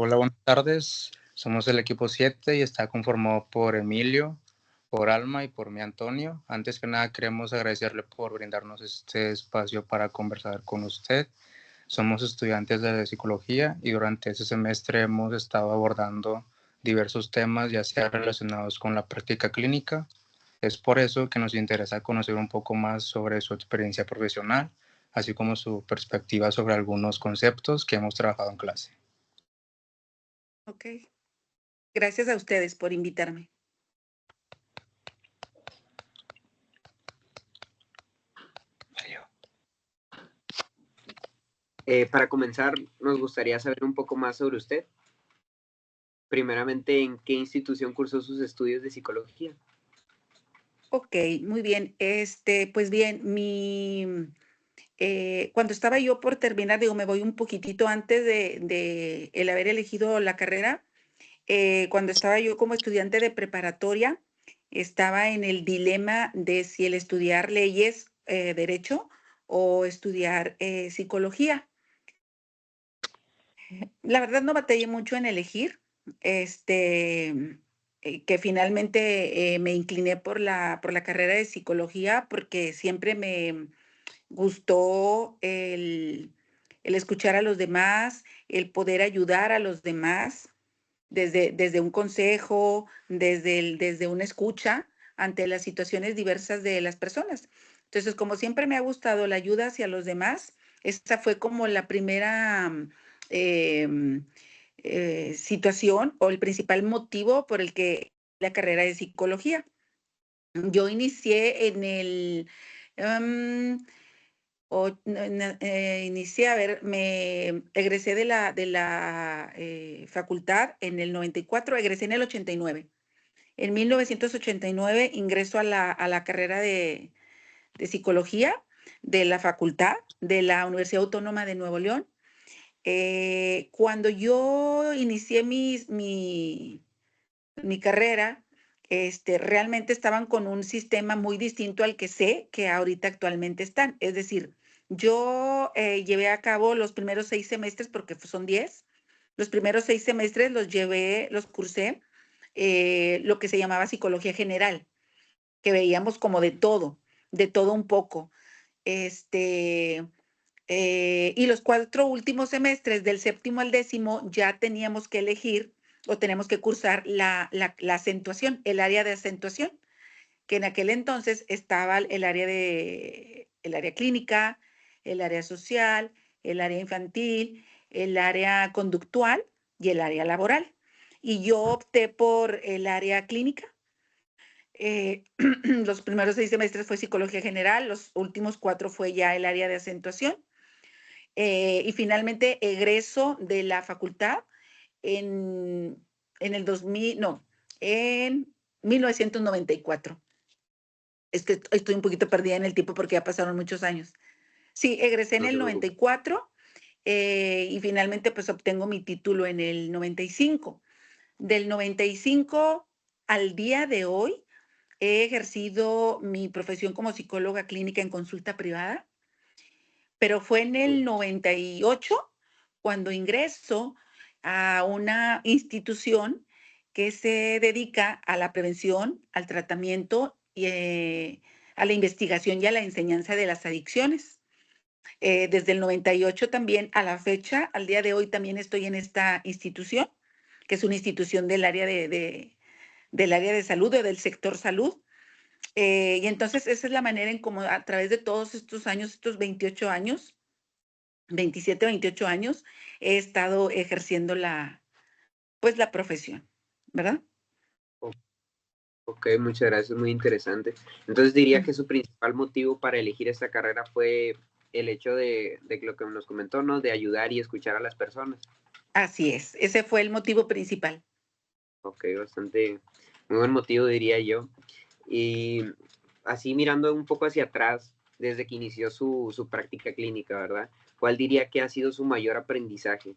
Hola, buenas tardes. Somos el equipo 7 y está conformado por Emilio, por Alma y por mí, Antonio. Antes que nada, queremos agradecerle por brindarnos este espacio para conversar con usted. Somos estudiantes de psicología y durante este semestre hemos estado abordando diversos temas, ya sea relacionados con la práctica clínica. Es por eso que nos interesa conocer un poco más sobre su experiencia profesional, así como su perspectiva sobre algunos conceptos que hemos trabajado en clase. Ok. Gracias a ustedes por invitarme. Para comenzar, nos gustaría saber un poco más sobre usted. Primeramente, ¿en qué institución cursó sus estudios de psicología? Ok, muy bien. Pues bien, cuando estaba yo por terminar, digo, me voy un poquitito antes de el haber elegido la carrera. Cuando estaba yo como estudiante de preparatoria, estaba en el dilema de si el estudiar leyes, derecho, o estudiar psicología. La verdad no batallé mucho en elegir, que finalmente me incliné por la carrera de psicología porque siempre me gustó el escuchar a los demás, el poder ayudar a los demás desde un consejo, desde una escucha ante las situaciones diversas de las personas. Entonces, como siempre me ha gustado la ayuda hacia los demás, esta fue como la primera em, situación o el principal motivo por el que la carrera de psicología. Yo inicié en el, em, inicié, a ver, me egresé de la facultad en el 94, egresé en el 89. En 1989 ingreso a la carrera de psicología de la facultad de la Universidad Autónoma de Nuevo León. Cuando yo inicié mi carrera, realmente estaban con un sistema muy distinto al que sé que ahorita actualmente están. Es decir, yo llevé a cabo los primeros 6 semestres, porque son 10, los primeros 6 semestres los cursé, lo que se llamaba psicología general, que veíamos como de todo un poco. Este, y los 4 últimos semestres, del séptimo al décimo, ya teníamos que elegir o tenemos que cursar la acentuación, el área de acentuación, que en aquel entonces estaba el área clínica, el área social, el área infantil, el área conductual y el área laboral. Y yo opté por el área clínica. Los primeros 6 semestres fue psicología general, los últimos 4 fue ya el área de acentuación. Y finalmente egreso de la facultad en, en el 2000, no, en 1994. Es que estoy un poquito perdida en el tiempo porque ya pasaron muchos años. Sí, egresé en No se el preocupe. 94 y finalmente pues obtengo mi título en el 95. Del 95 al día de hoy he ejercido mi profesión como psicóloga clínica en consulta privada, pero fue en el 98 cuando ingreso a una institución que se dedica a la prevención, al tratamiento y a la investigación y a la enseñanza de las adicciones. Desde el 98 también a la fecha, al día de hoy también estoy en esta institución, que es una institución del área de salud o del sector salud. Y entonces esa es la manera en cómo a través de todos estos años, estos 28 años, 27, 28 años, he estado ejerciendo pues la profesión, ¿verdad? O- Ok, muchas gracias, muy interesante. Entonces diría Mm. que su principal motivo para elegir esta carrera fue el hecho de lo que nos comentó, ¿no? De ayudar y escuchar a las personas. Así es, ese fue el motivo principal. Ok, bastante, muy buen motivo diría yo. Y así mirando un poco hacia atrás, desde que inició su práctica clínica, ¿verdad? ¿Cuál diría que ha sido su mayor aprendizaje?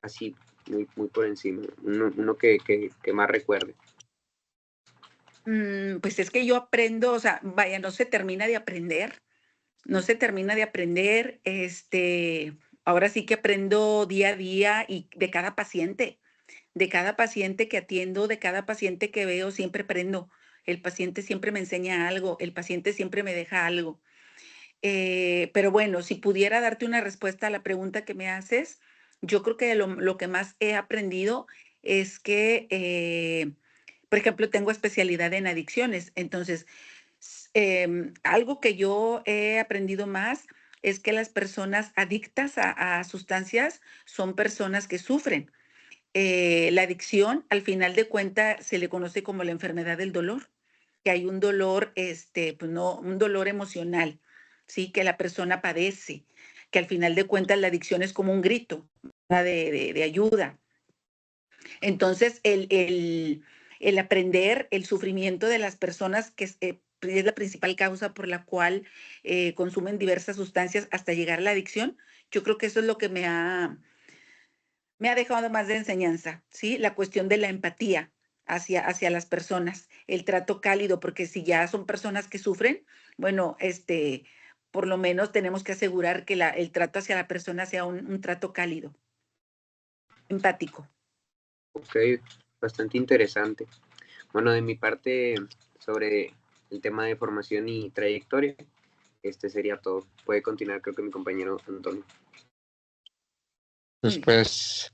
Así, muy por encima, uno que más recuerde. Pues es que yo aprendo, o sea, vaya, no se termina de aprender, no se termina de aprender. ahora sí que aprendo día a día y de cada paciente que atiendo, de cada paciente que veo, siempre aprendo. El paciente siempre me enseña algo, el paciente siempre me deja algo. Pero bueno, si pudiera darte una respuesta a la pregunta que me haces, yo creo que lo que más he aprendido es que, por ejemplo, tengo especialidad en adicciones. Entonces, algo que yo he aprendido más es que las personas adictas a sustancias son personas que sufren. La adicción, al final de cuentas, se le conoce como la enfermedad del dolor, que hay un dolor, pues no, un dolor emocional, ¿sí? Que la persona padece, que al final de cuentas la adicción es como un grito, ¿verdad? De ayuda. Entonces, el aprender el sufrimiento de las personas, que es la principal causa por la cual consumen diversas sustancias hasta llegar a la adicción, yo creo que eso es lo que me ha dejado más de enseñanza, ¿sí? La cuestión de la empatía hacia las personas, el trato cálido, porque si ya son personas que sufren, bueno, por lo menos tenemos que asegurar que el trato hacia la persona sea un trato cálido, empático. Ok, bastante interesante. Bueno, de mi parte, sobre el tema de formación y trayectoria, sería todo. Puede continuar, creo que mi compañero Antonio. Después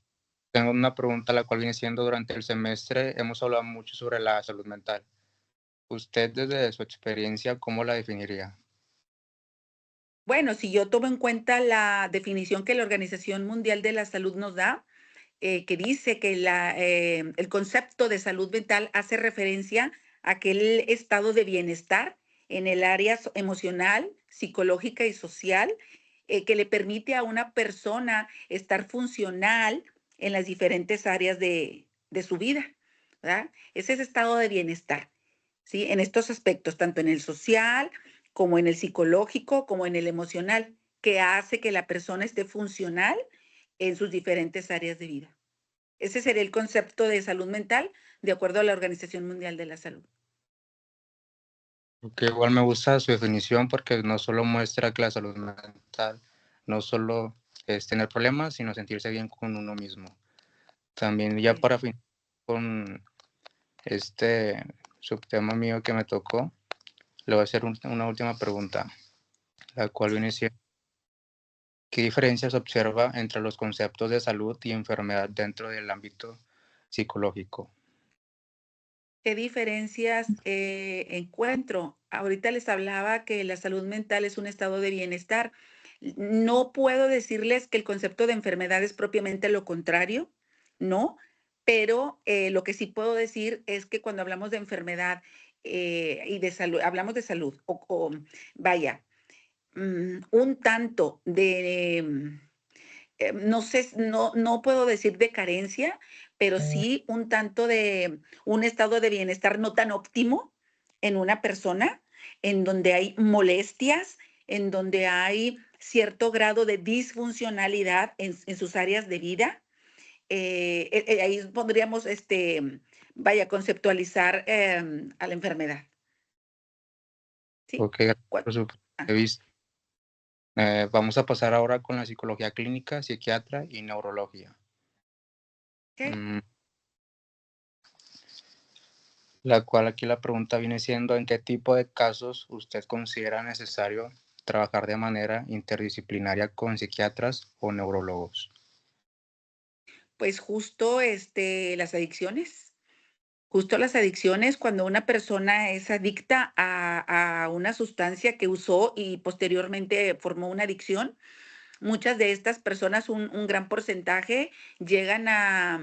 tengo una pregunta, la cual viene siendo: durante el semestre hemos hablado mucho sobre la salud mental. ¿Usted, desde su experiencia, cómo la definiría? Bueno, si yo tomo en cuenta la definición que la Organización Mundial de la Salud nos da, que dice que el concepto de salud mental hace referencia a aquel estado de bienestar en el área emocional, psicológica y social, que le permite a una persona estar funcional en las diferentes áreas de su vida, ¿verdad? Es ese estado de bienestar, ¿sí? En estos aspectos, tanto en el social como en el psicológico, como en el emocional, que hace que la persona esté funcional en sus diferentes áreas de vida. Ese sería el concepto de salud mental de acuerdo a la Organización Mundial de la Salud. Que igual me gusta su definición, porque no solo muestra que la salud mental no solo es tener problemas, sino sentirse bien con uno mismo. También, ya para finalizar con este subtema mío que me tocó, le voy a hacer una última pregunta, la cual viene siendo: ¿qué diferencias observa entre los conceptos de salud y enfermedad dentro del ámbito psicológico? ¿Qué diferencias encuentro? Ahorita les hablaba que la salud mental es un estado de bienestar. No puedo decirles que el concepto de enfermedad es propiamente lo contrario, no, pero lo que sí puedo decir es que cuando hablamos de enfermedad y de salud, hablamos de salud, vaya, un tanto de no sé, no puedo decir de carencia, pero sí un tanto de un estado de bienestar no tan óptimo en una persona, en donde hay molestias, en donde hay cierto grado de disfuncionalidad en sus áreas de vida. Ahí podríamos, vaya, conceptualizar a la enfermedad. ¿Sí? Ok, gracias por su punto Ah, de vista. Vamos a pasar ahora con la psicología clínica, psiquiatra y neurología. ok. La cual aquí la pregunta viene siendo: ¿en qué tipo de casos usted considera necesario trabajar de manera interdisciplinaria con psiquiatras o neurólogos? Pues justo las adicciones. Justo las adicciones, cuando una persona es adicta a una sustancia que usó y posteriormente formó una adicción, muchas de estas personas, un gran porcentaje, llegan a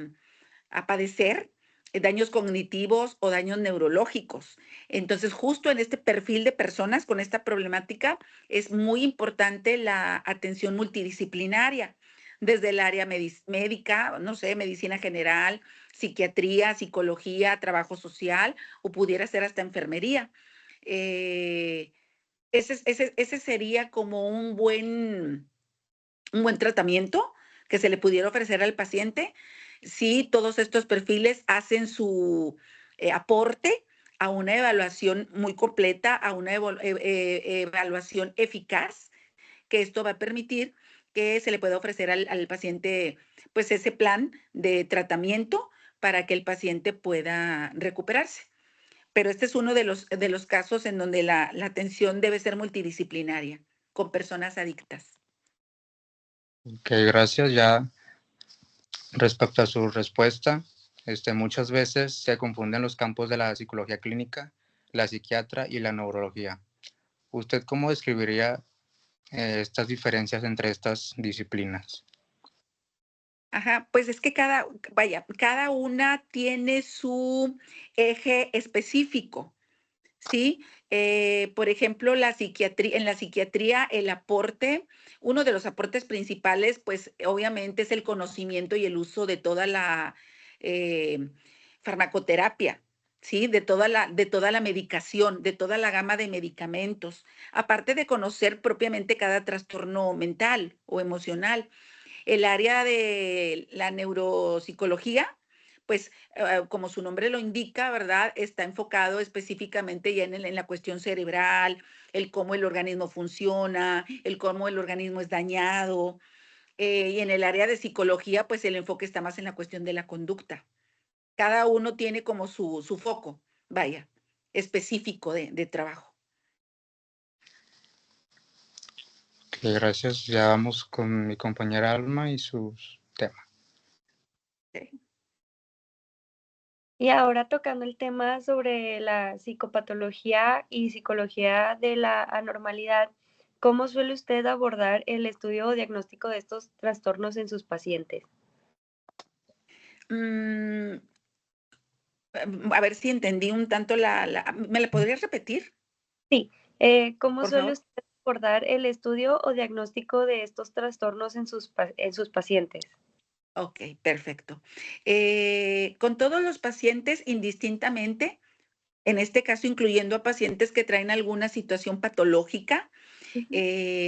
padecer daños cognitivos o daños neurológicos. Entonces, justo en este perfil de personas con esta problemática es muy importante la atención multidisciplinaria, desde el área médica, no sé, medicina general, psiquiatría, psicología, trabajo social, o pudiera ser hasta enfermería. Eh, ese sería como un buen tratamiento que se le pudiera ofrecer al paciente si todos estos perfiles hacen su aporte a una evaluación muy completa, a una evaluación eficaz, que esto va a permitir que se le pueda ofrecer al paciente, pues ese plan de tratamiento para que el paciente pueda recuperarse. Pero este es uno de los casos en donde la atención debe ser multidisciplinaria, con personas adictas. Ok, gracias. Ya respecto a su respuesta, muchas veces se confunden los campos de la psicología clínica, la psiquiatra y la neurología. ¿Usted cómo describiría estas diferencias entre estas disciplinas? Ajá, pues es que cada una tiene su eje específico, ¿sí? Por ejemplo, en la psiquiatría, uno de los aportes principales, pues obviamente es el conocimiento y el uso de toda la eh, farmacoterapia, ¿sí? De toda la medicación, de toda la gama de medicamentos, aparte de conocer propiamente cada trastorno mental o emocional. El área de la neuropsicología, pues como su nombre lo indica, ¿verdad? Está enfocado específicamente ya en la cuestión cerebral, el cómo el organismo funciona, el cómo el organismo es dañado. Y en el área de psicología, pues el enfoque está más en la cuestión de la conducta. Cada uno tiene como su foco, vaya, específico de trabajo. Ok, gracias. Ya vamos con mi compañera Alma y sus temas. ¿Sí? Y ahora tocando el tema sobre la psicopatología y psicología de la anormalidad, ¿cómo suele usted abordar el estudio o diagnóstico de estos trastornos en sus pacientes? Mm, a ver si entendí un tanto ¿me la podrías repetir, Sí, ¿cómo por suele favor? usted abordar el estudio o diagnóstico de estos trastornos en sus pacientes? Ok, perfecto. Con todos los pacientes indistintamente, en este caso incluyendo a pacientes que traen alguna situación patológica Ujú.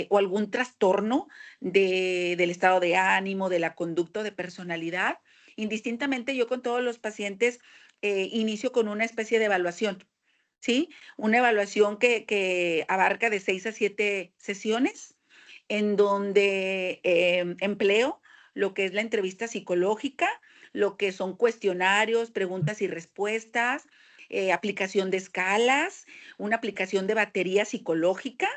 o algún trastorno del estado de ánimo, de la conducta o de personalidad, indistintamente yo con todos los pacientes inicio con una especie de evaluación, ¿sí? Una evaluación que abarca de 6 a 7 sesiones, en donde empleo lo que es la entrevista psicológica, lo que son cuestionarios, preguntas y respuestas, aplicación de escalas, una aplicación de batería psicológica,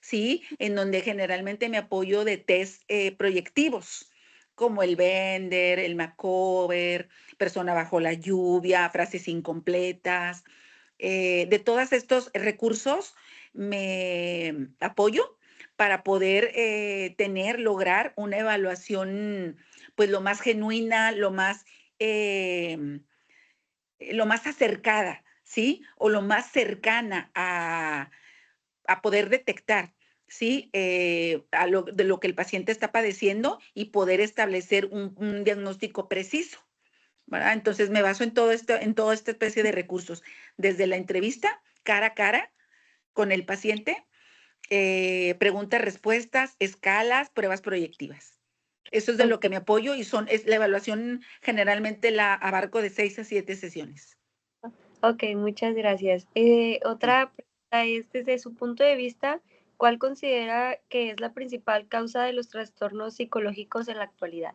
¿sí? En donde generalmente me apoyo de test proyectivos, como el Bender, el Macover, persona bajo la lluvia, frases incompletas. De todos estos recursos me apoyo para poder lograr una evaluación, pues lo más genuina, lo más acercada, ¿sí? O lo más cercana a poder detectar, ¿sí? De lo que el paciente está padeciendo y poder establecer un diagnóstico preciso, ¿verdad? Entonces me baso en toda esta especie de recursos, desde la entrevista cara a cara con el paciente, preguntas, respuestas, escalas, pruebas proyectivas. Eso es de lo que Ok, me apoyo y es la evaluación generalmente la abarco de 6 a 7 sesiones. ok, muchas gracias. Sí. Otra pregunta es, desde su punto de vista, ¿cuál considera que es la principal causa de los trastornos psicológicos en la actualidad?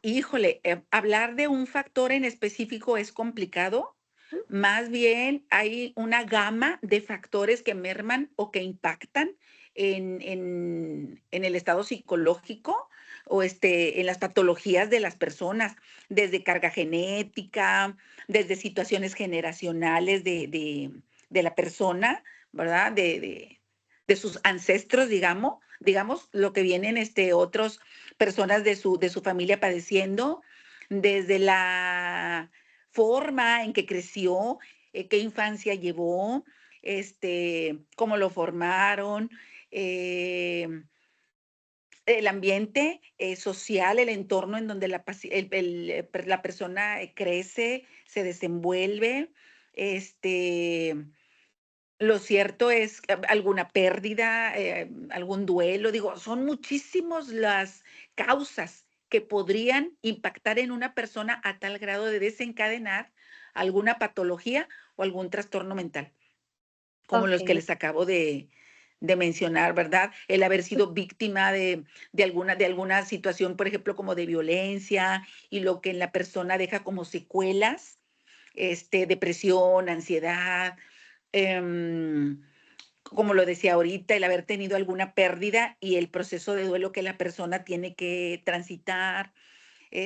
Híjole, hablar de un factor en específico es complicado. Más bien hay una gama de factores que merman o que impactan en el estado psicológico o en las patologías de las personas, desde carga genética, desde situaciones generacionales de la persona, ¿verdad? De sus ancestros, digamos, lo que vienen otros personas de su familia padeciendo, desde la forma en que creció, qué infancia llevó, cómo lo formaron, em, el ambiente social, el entorno en donde la persona crece, se desenvuelve, este, lo cierto es que alguna pérdida, algún duelo, digo, son muchísimos las causas que podrían impactar en una persona a tal grado de desencadenar alguna patología o algún trastorno mental, como Ok, los que les acabo de mencionar, ¿verdad? El haber sido víctima de alguna situación, por ejemplo, como de violencia y lo que en la persona deja como secuelas, depresión, ansiedad, como lo decía ahorita, el haber tenido alguna pérdida y el proceso de duelo que la persona tiene que transitar.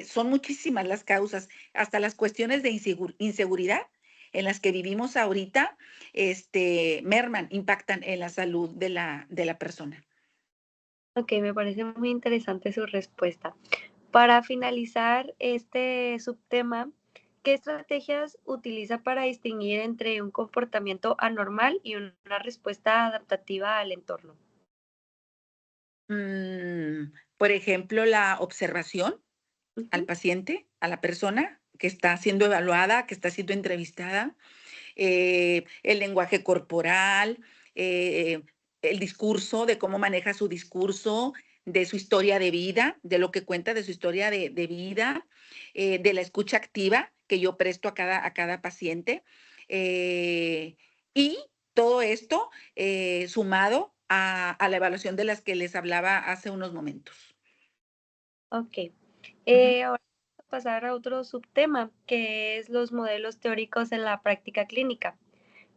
Son muchísimas las causas, hasta las cuestiones de inseguridad en las que vivimos ahorita, merman, impactan en la salud de la persona. Ok, me parece muy interesante su respuesta. Para finalizar este subtema, ¿qué estrategias utiliza para distinguir entre un comportamiento anormal y una respuesta adaptativa al entorno? Por ejemplo, la observación al Ujú. paciente, a la persona que está siendo evaluada, que está siendo entrevistada, el lenguaje corporal, eh, el discurso, de cómo maneja su discurso, de su historia de vida, de lo que cuenta de su historia de vida, de la escucha activa que yo presto a cada paciente. Y todo esto sumado a la evaluación de las que les hablaba hace unos momentos. Ok. Ujú. Ahora vamos a pasar a otro subtema, que es los modelos teóricos en la práctica clínica.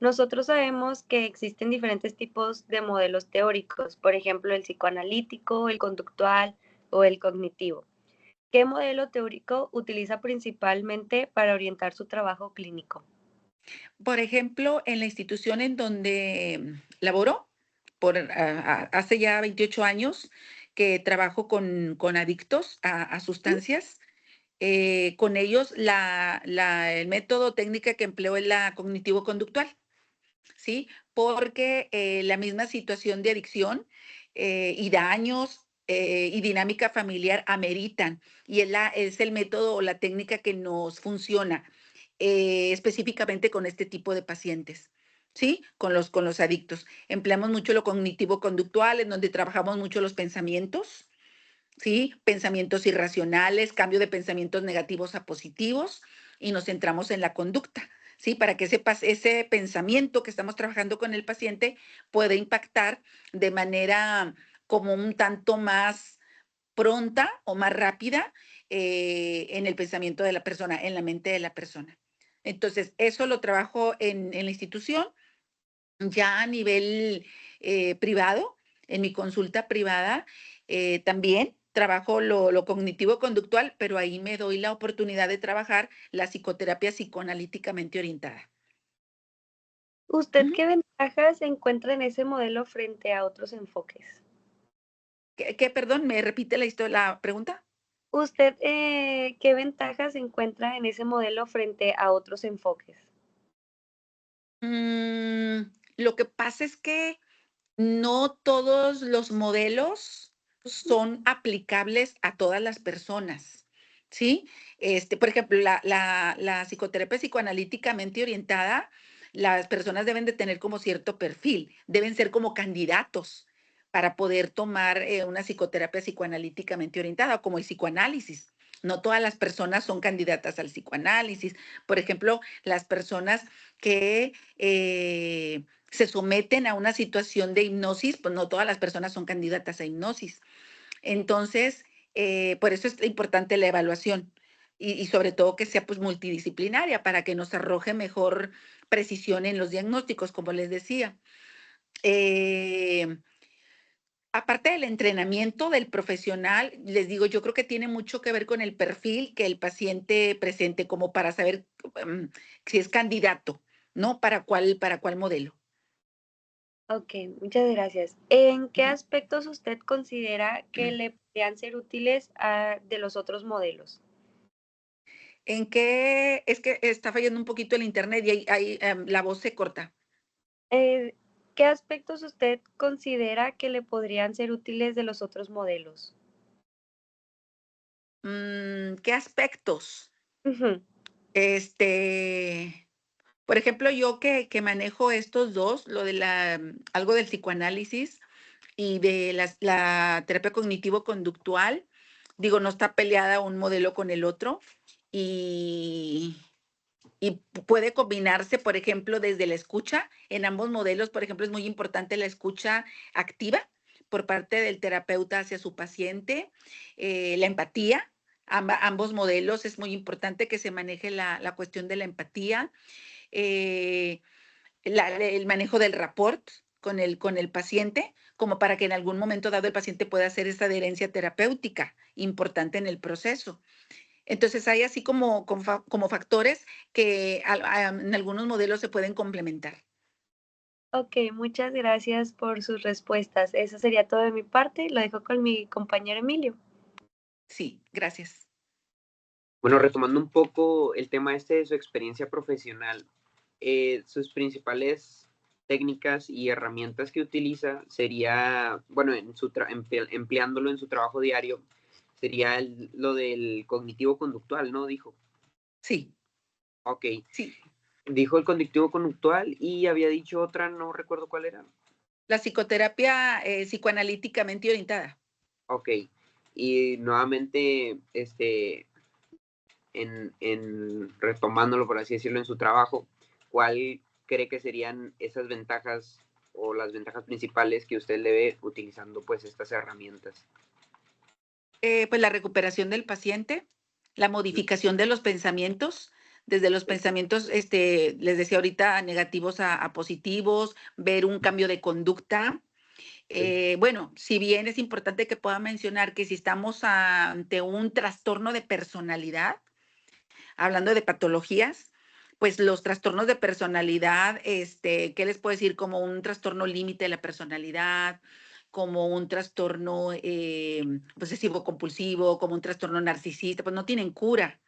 Nosotros sabemos que existen diferentes tipos de modelos teóricos, por ejemplo, el psicoanalítico, el conductual o el cognitivo. ¿Qué modelo teórico utiliza principalmente para orientar su trabajo clínico? Por ejemplo, en la institución en donde laboro, hace ya 28 años que trabajo con adictos a ¿Mm? sustancias, con ellos el método técnica que empleo es la cognitivo-conductual, ¿sí? Porque la misma situación de adicción y daños y dinámica familiar ameritan, y es el método o la técnica que nos funciona específicamente con este tipo de pacientes. ¿Sí? Con los adictos. Empleamos mucho lo cognitivo-conductual, en donde trabajamos mucho los pensamientos, ¿sí? Pensamientos irracionales, cambio de pensamientos negativos a positivos, y nos centramos en la conducta, ¿sí? Para que ese pensamiento que estamos trabajando con el paciente pueda impactar de manera como un tanto más pronta o más rápida en el pensamiento de la persona, en la mente de la persona. Entonces, eso lo trabajo en la institución, ya a nivel privado, en mi consulta privada, también trabajo lo cognitivo-conductual, pero ahí me doy la oportunidad de trabajar la psicoterapia psicoanalíticamente orientada. ¿Usted Ujú. qué ventajas encuentra en ese modelo frente a otros enfoques? Perdón, ¿me repite la pregunta? ¿Usted qué ventajas encuentra en ese modelo frente a otros enfoques? Lo que pasa es que no todos los modelos Ujú. son aplicables a todas las personas, ¿sí? Por ejemplo, la psicoterapia psicoanalíticamente orientada, las personas deben de tener como cierto perfil, deben ser como candidatos para poder tomar una psicoterapia psicoanalíticamente orientada, como el psicoanálisis. No todas las personas son candidatas al psicoanálisis. Por ejemplo, las personas que se someten a una situación de hipnosis, pues no todas las personas son candidatas a hipnosis. Entonces, por eso es importante la evaluación y sobre todo que sea pues multidisciplinaria para que nos arroje mejor precisión en los diagnósticos, como les decía. Eh, Aparte del entrenamiento del profesional, les digo, yo creo que tiene mucho que ver con el perfil que el paciente presente, como para saber si es candidato, ¿no? Para cuál modelo. Ok, muchas gracias. ¿En qué Ujú. aspectos usted considera que le podrían ser útiles de los otros modelos? ¿En qué? Es que está fallando un poquito el internet y la voz se corta. Eh, ¿Qué aspectos usted considera que le podrían ser útiles de los otros modelos? ¿Qué aspectos? Ujú. Este, por ejemplo, yo que manejo estos dos, algo del psicoanálisis y de la terapia cognitivo-conductual, digo, no está peleada un modelo con el otro y, y puede combinarse, por ejemplo, desde la escucha. En ambos modelos, por ejemplo, es muy importante la escucha activa por parte del terapeuta hacia su paciente, la empatía. Ambos modelos es muy importante que se maneje la cuestión de la empatía, eh, el manejo del rapport con el paciente, como para que en algún momento dado el paciente pueda hacer esa adherencia terapéutica importante en el proceso. Entonces hay así como factores que en algunos modelos se pueden complementar. Ok, muchas gracias por sus respuestas. Eso sería todo de mi parte. Lo dejo con mi compañero Emilio. Sí, gracias. Bueno, retomando un poco el tema este de su experiencia profesional, sus principales técnicas y herramientas que utiliza sería, bueno, empleándolo en su trabajo diario, sería lo del cognitivo conductual, ¿no? Dijo. Sí, Ok. sí. Dijo el cognitivo conductual y había dicho otra, no recuerdo cuál era. La psicoterapia psicoanalíticamente orientada. Ok. Y nuevamente, retomándolo, por así decirlo, en su trabajo, ¿cuál cree que serían esas ventajas o las ventajas principales que usted le ve utilizando pues estas herramientas? Pues la recuperación del paciente, la modificación de los pensamientos, desde los pensamientos, les decía ahorita, negativos a positivos, ver un cambio de conducta. Bueno, si bien es importante que pueda mencionar que si estamos ante un trastorno de personalidad, hablando de patologías, pues los trastornos de personalidad, ¿qué les puedo decir? Como un trastorno límite de la personalidad, como un trastorno obsesivo compulsivo, como un trastorno narcisista, pues no tienen cura,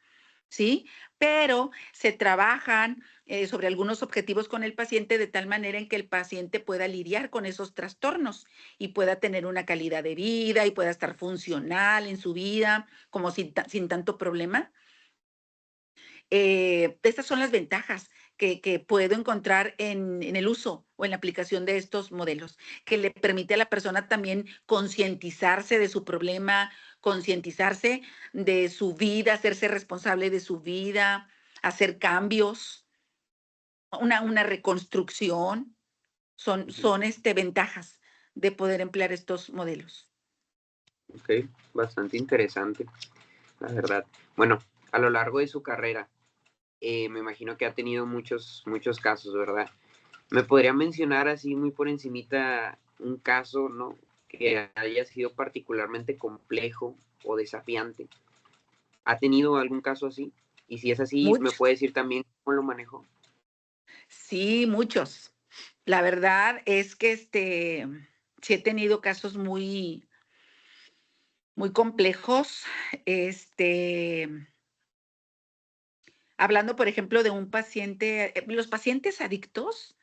¿sí? Pero se trabajan sobre algunos objetivos con el paciente de tal manera en que el paciente pueda lidiar con esos trastornos y pueda tener una calidad de vida y pueda estar funcional en su vida, como sin tanto problema. Estas son las ventajas que puedo encontrar en el uso o en la aplicación de estos modelos, que le permite a la persona también concientizarse de su problema, concientizarse de su vida, hacerse responsable de su vida, hacer cambios, una reconstrucción. Son ventajas de poder emplear estos modelos. Ok, bastante interesante, la verdad. Bueno, a lo largo de su carrera, me imagino que ha tenido muchos casos, ¿verdad? ¿Me podría mencionar así muy por encimita un caso, ¿no? Que haya sido particularmente complejo o desafiante? ¿Ha tenido algún caso así? Y si es así, ¿me Muchos. puede decir también cómo lo manejó? Sí, muchos. La verdad es que sí he tenido casos muy, muy complejos. Hablando, por ejemplo, de un paciente, los pacientes adictos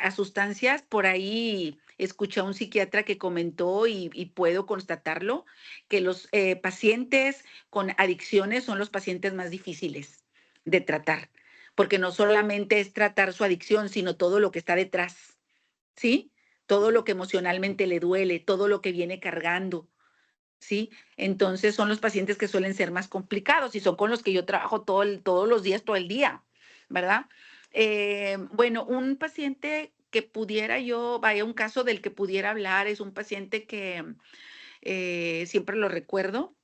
a sustancias, por ahí escuché a un psiquiatra que comentó y puedo constatarlo, que los pacientes con adicciones son los pacientes más difíciles de tratar, porque no solamente es tratar su adicción, sino todo lo que está detrás, ¿sí? Todo lo que emocionalmente le duele, todo lo que viene cargando. ¿Sí? Entonces son los pacientes que suelen ser más complicados y son con los que yo trabajo todos los días, todo el día, ¿verdad? Bueno, un paciente que pudiera vaya, un caso del que pudiera hablar es un paciente que siempre lo recuerdo.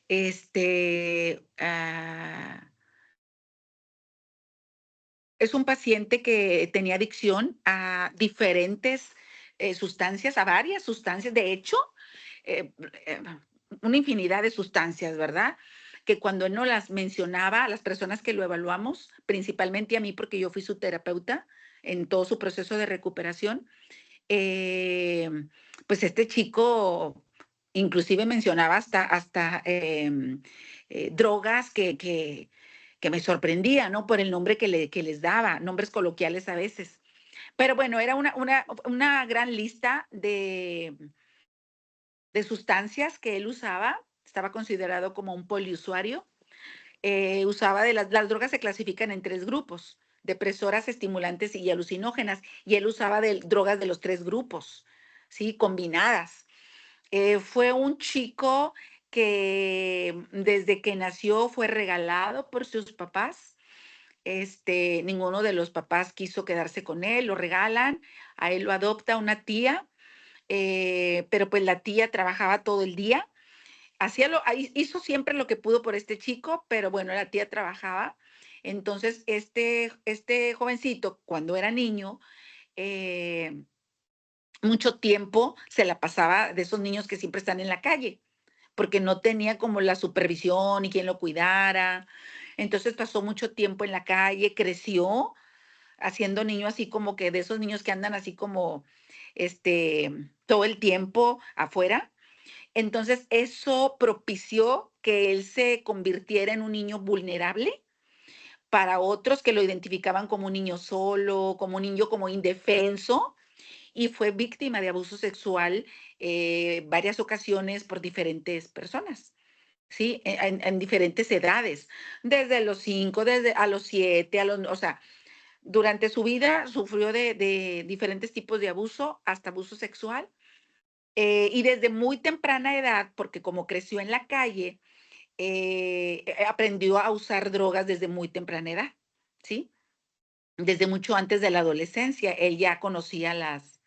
Es un paciente que tenía adicción a diferentes sustancias, a varias sustancias. De hecho, eh, eh, una infinidad de sustancias, ¿verdad? Que cuando él no las mencionaba a las personas que lo evaluamos, principalmente a mí, porque yo fui su terapeuta en todo su proceso de recuperación, eh, pues este chico inclusive mencionaba hasta drogas que me sorprendía, ¿no? Por el nombre que les daba, nombres coloquiales a veces. Pero bueno, era una gran lista de sustancias que él usaba, estaba considerado como un poliusuario, usaba las drogas se clasifican en 3 grupos, depresoras, estimulantes y alucinógenas, y él usaba drogas de los 3 grupos, ¿sí? Combinadas. Fue un chico que desde que nació fue regalado por sus papás, Ninguno de los papás quiso quedarse con él, lo regalan, a él lo adopta una tía, pero pues la tía trabajaba todo el día, hizo siempre lo que pudo por este chico, pero bueno, la tía trabajaba. Entonces, este jovencito, cuando era niño, eh, mucho tiempo se la pasaba de esos niños que siempre están en la calle, porque no tenía como la supervisión y quien lo cuidara. Entonces pasó mucho tiempo en la calle, creció haciendo niño así como que de esos niños que andan así como todo el tiempo afuera. Entonces eso propició que él se convirtiera en un niño vulnerable para otros que lo identificaban como un niño solo, como un niño como indefenso, y fue víctima de abuso sexual varias ocasiones por diferentes personas. Sí, en diferentes edades, desde los 5, desde a los 7, o sea, durante su vida sufrió de diferentes tipos de abuso, hasta abuso sexual, y desde muy temprana edad, porque como creció en la calle, aprendió a usar drogas desde muy temprana edad, ¿sí? Desde mucho antes de la adolescencia, él ya conocía las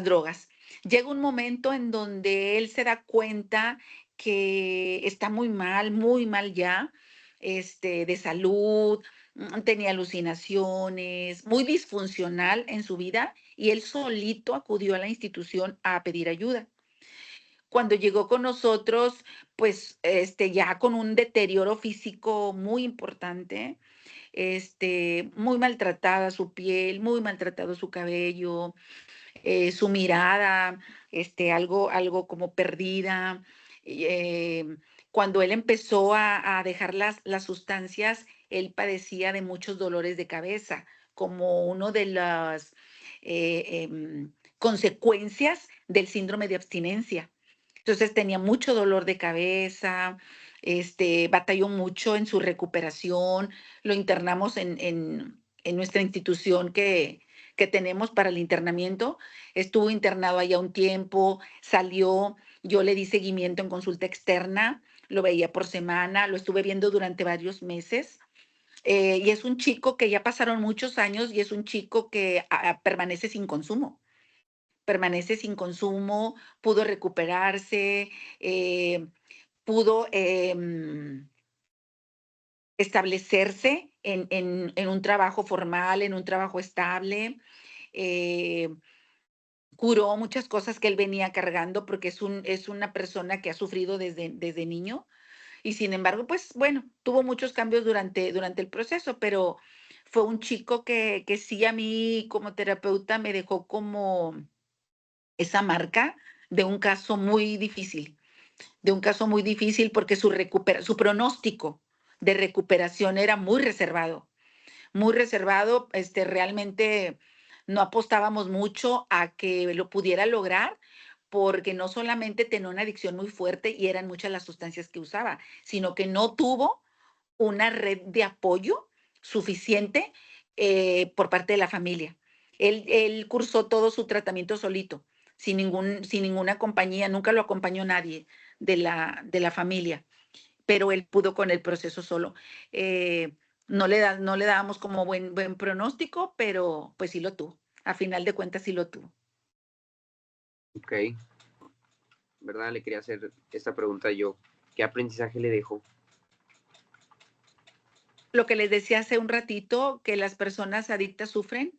drogas. Llega un momento en donde él se da cuenta que está muy mal ya, de salud, tenía alucinaciones, muy disfuncional en su vida, y él solito acudió a la institución a pedir ayuda. Cuando llegó con nosotros, pues, ya con un deterioro físico muy importante, muy maltratada su piel, muy maltratado su cabello, su mirada, algo como perdida. Y, cuando él empezó a dejar las sustancias, él padecía de muchos dolores de cabeza, como uno de las consecuencias del síndrome de abstinencia. Entonces tenía mucho dolor de cabeza, batalló mucho en su recuperación, lo internamos en nuestra institución que tenemos para el internamiento. Estuvo internado allá un tiempo, salió, yo le di seguimiento en consulta externa, lo veía por semana, lo estuve viendo durante varios meses. Y es un chico que ya pasaron muchos años y es un chico que permanece sin consumo, pudo recuperarse, pudo establecerse en un trabajo formal, en un trabajo estable. eh, Curó muchas cosas que él venía cargando porque es una persona que ha sufrido desde niño, y sin embargo, pues bueno, tuvo muchos cambios durante el proceso, pero fue un chico que sí, a mí como terapeuta me dejó como esa marca de un caso muy difícil, porque su pronóstico de recuperación era muy reservado. Realmente no apostábamos mucho a que lo pudiera lograr, porque no solamente tenía una adicción muy fuerte y eran muchas las sustancias que usaba, sino que no tuvo una red de apoyo suficiente por parte de la familia. Él cursó todo su tratamiento solito, sin ninguna compañía, nunca lo acompañó nadie de la familia, pero él pudo con el proceso solo. No le dábamos como buen pronóstico, pero pues sí lo tuvo. A final de cuentas sí lo tuvo. Ok, ¿verdad? Le quería hacer esta pregunta yo. ¿Qué aprendizaje le dejó? Lo que les decía hace un ratito, que las personas adictas sufren,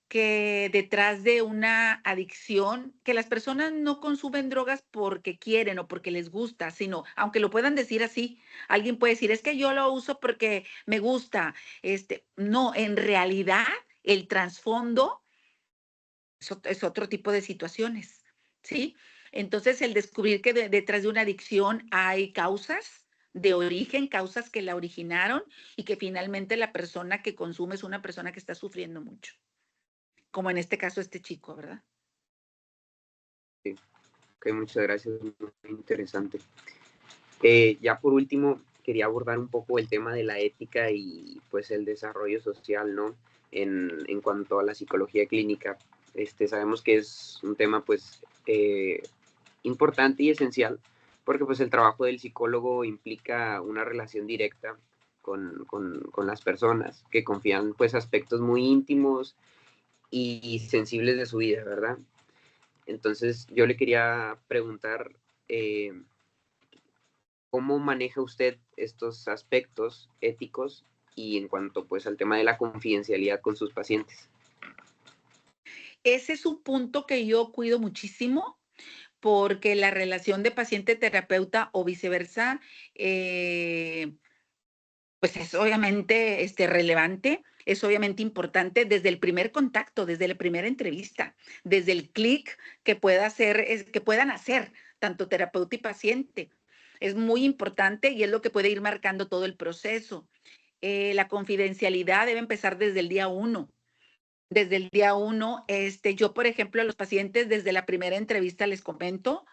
que detrás de una adicción, que las personas no consumen drogas porque quieren o porque les gusta, sino, aunque lo puedan decir así, alguien puede decir, es que yo lo uso porque me gusta. No, en realidad el trasfondo es otro tipo de situaciones, ¿sí? Entonces, el descubrir que detrás de una adicción hay causas de origen, causas que la originaron, y que finalmente la persona que consume es una persona que está sufriendo mucho, como en este caso este chico, ¿verdad? Sí. Ok, muchas gracias, muy interesante. Ya por último, quería abordar un poco el tema de la ética y pues el desarrollo social, ¿no? En cuanto a la psicología clínica. Sabemos que es un tema pues importante y esencial, porque pues el trabajo del psicólogo implica una relación directa con las personas que confían pues aspectos muy íntimos y sensibles de su vida, ¿verdad? Entonces yo le quería preguntar, ¿cómo maneja usted estos aspectos éticos y en cuanto pues al tema de la confidencialidad con sus pacientes? Ese es un punto que yo cuido muchísimo porque la relación de paciente-terapeuta o viceversa, pues es obviamente relevante, es obviamente importante desde el primer contacto, desde la primera entrevista, desde el clic que que puedan hacer tanto terapeuta y paciente. Es muy importante y es lo que puede ir marcando todo el proceso. La confidencialidad debe empezar desde el día 1. Desde el día 1, yo, por ejemplo, a los pacientes desde la primera entrevista les comento,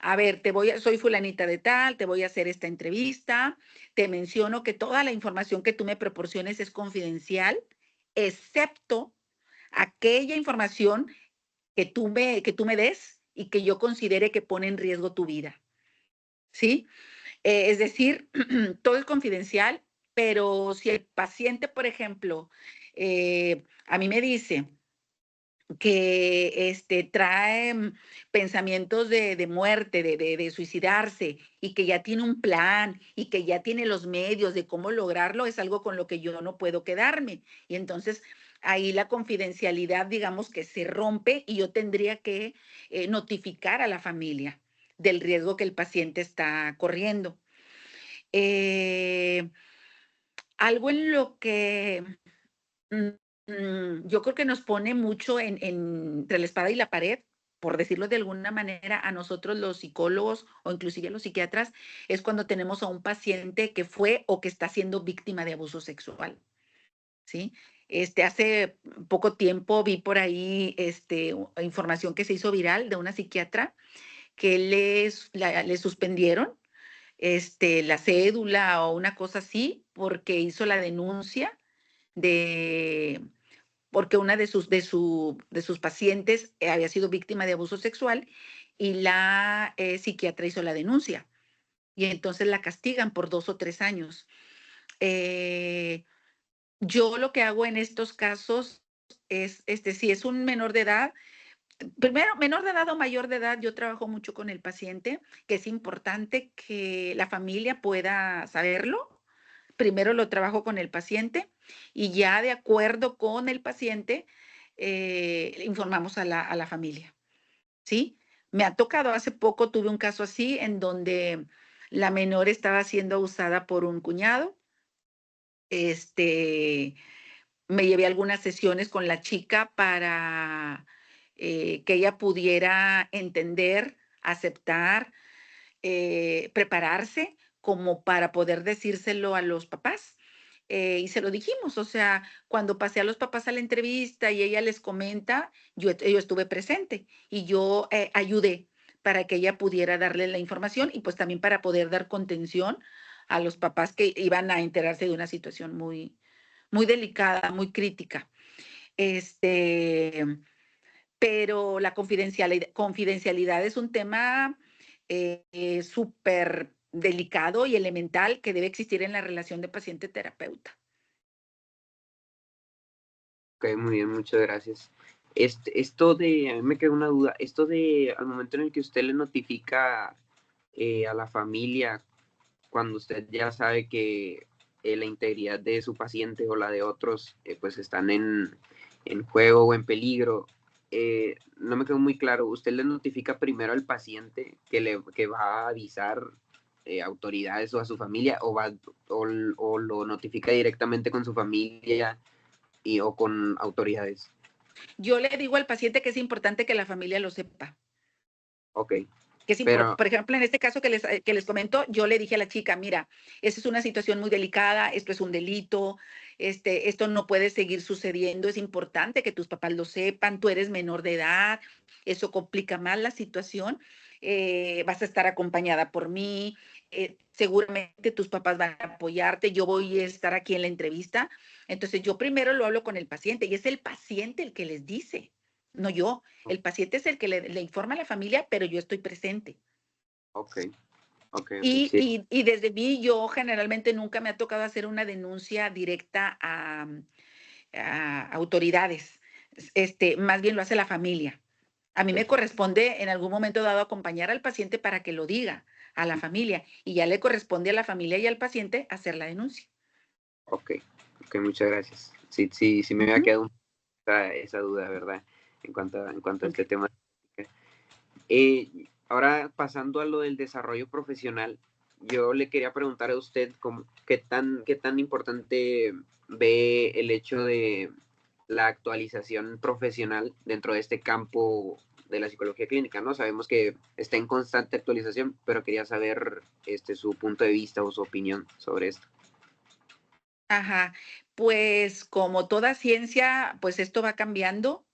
a ver, soy fulanita de tal, te voy a hacer esta entrevista, te menciono que toda la información que tú me proporciones es confidencial, excepto aquella información que tú me des y que yo considere que pone en riesgo tu vida, ¿sí? Es decir, todo es confidencial, pero si el paciente, por ejemplo, a mí me dice, que trae pensamientos de muerte, de suicidarse y que ya tiene un plan y que ya tiene los medios de cómo lograrlo, es algo con lo que yo no puedo quedarme. Y entonces ahí la confidencialidad, digamos que se rompe y yo tendría que notificar a la familia del riesgo que el paciente está corriendo. Eh, Algo en lo que yo creo que nos pone mucho entre la espada y la pared, por decirlo de alguna manera, a nosotros los psicólogos o inclusive a los psiquiatras, es cuando tenemos a un paciente que fue o que está siendo víctima de abuso sexual, ¿sí? Hace poco tiempo vi por ahí información que se hizo viral de una psiquiatra que le suspendieron la cédula o una cosa así porque hizo la denuncia de porque una de sus pacientes había sido víctima de abuso sexual y la psiquiatra hizo la denuncia y entonces la castigan por 2 o 3 años. Eh, yo lo que hago en estos casos es, si es un menor de edad, primero, menor de edad o mayor de edad, yo trabajo mucho con el paciente, que es importante que la familia pueda saberlo. Primero lo trabajo con el paciente y ya de acuerdo con el paciente, informamos a la familia, ¿sí? Me ha tocado, hace poco tuve un caso así en donde la menor estaba siendo abusada por un cuñado. Me llevé algunas sesiones con la chica para que ella pudiera entender, aceptar, prepararse como para poder decírselo a los papás. Y se lo dijimos, o sea, cuando pasé a los papás a la entrevista y ella les comenta, yo estuve presente y yo ayudé para que ella pudiera darle la información y pues también para poder dar contención a los papás que iban a enterarse de una situación muy, muy delicada, muy crítica. Este, pero la confidencialidad es un tema súper delicado y elemental que debe existir en la relación de paciente-terapeuta. Ok, muy bien, muchas gracias. A mí me queda una duda, esto de al momento en el que usted le notifica a la familia, cuando usted ya sabe que la integridad de su paciente o la de otros pues están en juego o en peligro, no me quedó muy claro, ¿usted le notifica primero al paciente que va a avisar autoridades o a su familia o lo notifica directamente con su familia o con autoridades? Yo le digo al paciente que es importante que la familia lo sepa. Ok, Que es pero por ejemplo, en este caso que les comento, yo le dije a la chica, mira, esta es una situación muy delicada, esto es un delito, esto no puede seguir sucediendo, es importante que tus papás lo sepan, tú eres menor de edad, eso complica más la situación, vas a estar acompañada por mí, seguramente tus papás van a apoyarte, yo voy a estar aquí en la entrevista. Entonces yo primero lo hablo con el paciente y es el paciente el que les dice, no yo. El paciente es el que le informa a la familia, pero yo estoy presente. ok. Ok, Y, sí, y desde mí, yo generalmente nunca me ha tocado hacer una denuncia directa a autoridades. Más bien lo hace la familia. A mí me perfecto. corresponde en algún momento dado acompañar al paciente para que lo diga a la familia y ya le corresponde a la familia y al paciente hacer la denuncia. Ok, ok, muchas gracias. Sí, sí, sí me había Ujú. quedado esa duda, ¿verdad? En cuanto a Ok. este tema. Ahora pasando a lo del desarrollo profesional, yo le quería preguntar a usted qué tan importante ve el hecho de la actualización profesional dentro de este campo de la psicología clínica, ¿no? Sabemos que está en constante actualización, pero quería saber su punto de vista o su opinión sobre esto. Ajá. Pues como toda ciencia, pues esto va cambiando,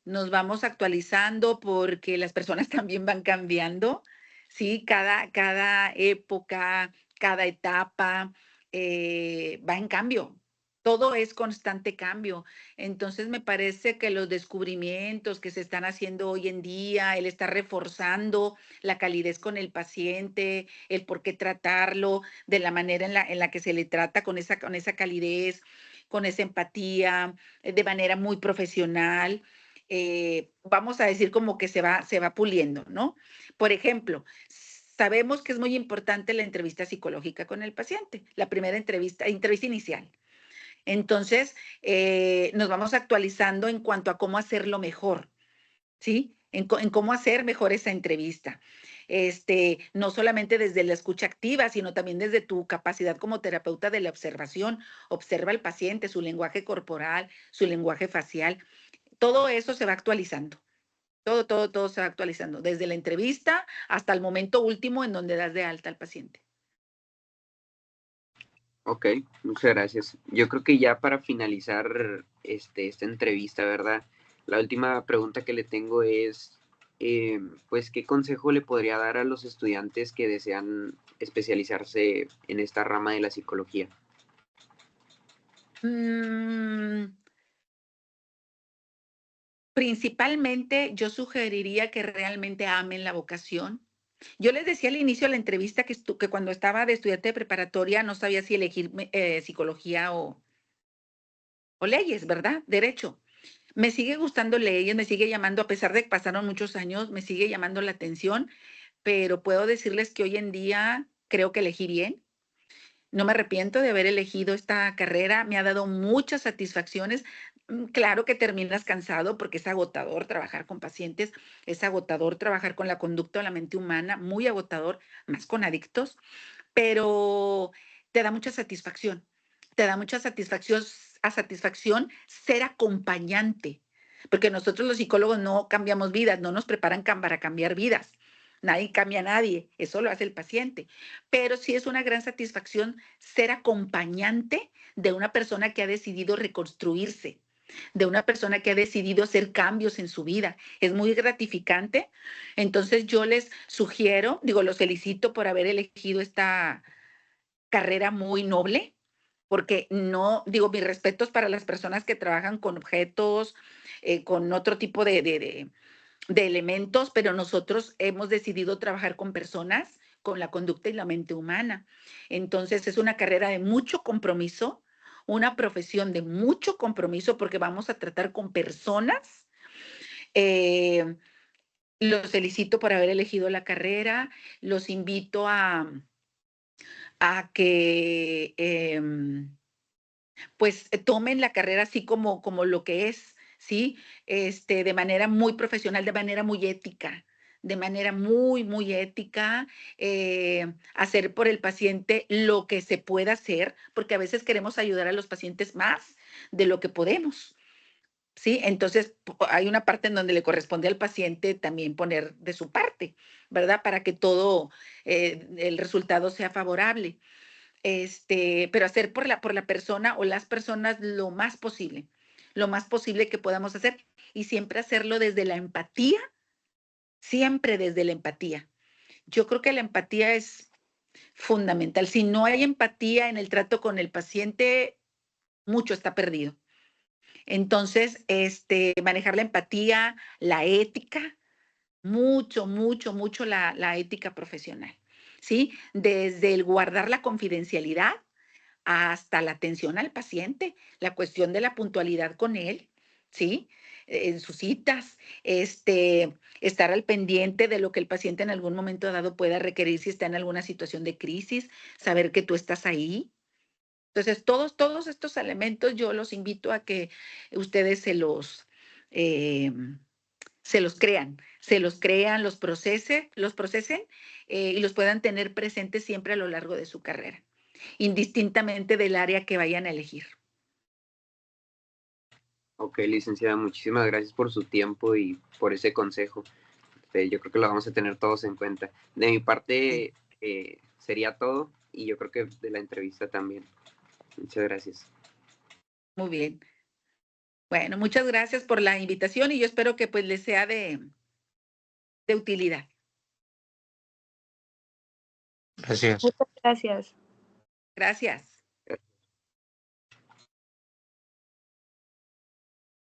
nos vamos actualizando porque las personas también van cambiando, ¿sí? Cada época, cada etapa va en cambio. Todo es constante cambio. Entonces me parece que los descubrimientos que se están haciendo hoy en día, el estar reforzando la calidez con el paciente, el por qué tratarlo de la manera en la que se le trata con esa calidez, con esa empatía, de manera muy profesional, vamos a decir como que se va puliendo, ¿no? Por ejemplo, sabemos que es muy importante la entrevista psicológica con el paciente, la primera entrevista inicial. Entonces, nos vamos actualizando en cuanto a cómo hacerlo mejor, ¿sí? En cómo hacer mejor esa entrevista. No solamente desde la escucha activa, sino también desde tu capacidad como terapeuta de la observación. Observa al paciente, su lenguaje corporal, su lenguaje facial. Todo eso se va actualizando. Todo se va actualizando, desde la entrevista hasta el momento último en donde das de alta al paciente. Ok, muchas gracias. Yo creo que ya para finalizar esta entrevista, ¿verdad? La última pregunta que le tengo es, pues, ¿qué consejo le podría dar a los estudiantes que desean especializarse en esta rama de la psicología? Mm, Principalmente, yo sugeriría que realmente amen la vocación. Yo les decía al inicio de la entrevista que cuando estaba de estudiante de preparatoria no sabía si elegir psicología o leyes, ¿verdad? Derecho. Me sigue gustando leyes, me sigue llamando, a pesar de que pasaron muchos años, me sigue llamando la atención, pero puedo decirles que hoy en día creo que elegí bien. No me arrepiento de haber elegido esta carrera, me ha dado muchas satisfacciones. Claro que terminas cansado porque es agotador trabajar con pacientes, es agotador trabajar con la conducta o la mente humana, muy agotador, más con adictos, pero te da mucha satisfacción. Te da mucha satisfacción ser acompañante, porque nosotros los psicólogos no cambiamos vidas, no nos preparan para cambiar vidas. Nadie cambia a nadie, eso lo hace el paciente. Pero sí es una gran satisfacción ser acompañante de una persona que ha decidido reconstruirse, de una persona que ha decidido hacer cambios en su vida. Es muy gratificante. Entonces yo les sugiero, los felicito por haber elegido esta carrera muy noble, porque no, mis respetos para las personas que trabajan con objetos, con otro tipo de elementos, pero nosotros hemos decidido trabajar con personas, con la conducta y la mente humana. Entonces es una carrera de mucho compromiso, una profesión de mucho compromiso, porque vamos a tratar con personas. Eh, los felicito por haber elegido la carrera, los invito a que pues tomen la carrera así como lo que es, ¿sí? De manera muy profesional, de manera muy ética, de manera muy, muy ética, hacer por el paciente lo que se pueda hacer, porque a veces queremos ayudar a los pacientes más de lo que podemos. ¿Sí? Entonces, hay una parte en donde le corresponde al paciente también poner de su parte, ¿verdad? Para que todo el resultado sea favorable. Pero hacer por la persona o las personas lo más posible que podamos hacer y siempre hacerlo desde la empatía, siempre desde la empatía. Yo creo que la empatía es fundamental. Si no hay empatía en el trato con el paciente, mucho está perdido. Entonces, manejar la empatía, la ética, mucho, mucho, mucho la ética profesional. ¿sí? Desde el guardar la confidencialidad hasta la atención al paciente, la cuestión de la puntualidad con él, ¿sí? En sus citas, estar al pendiente de lo que el paciente en algún momento dado pueda requerir si está en alguna situación de crisis, saber que tú estás ahí. Entonces, todos estos elementos yo los invito a que ustedes eh, se los crean, los procesen y los puedan tener presentes siempre a lo largo de su carrera, indistintamente del área que vayan a elegir. Ok, licenciada, muchísimas gracias por su tiempo y por ese consejo. Yo creo que lo vamos a tener todos en cuenta. De mi parte sería todo y yo creo que de la entrevista también. Muchas gracias. Muy bien. Bueno, muchas gracias por la invitación y yo espero que pues les sea de utilidad. Gracias. Muchas gracias. Gracias.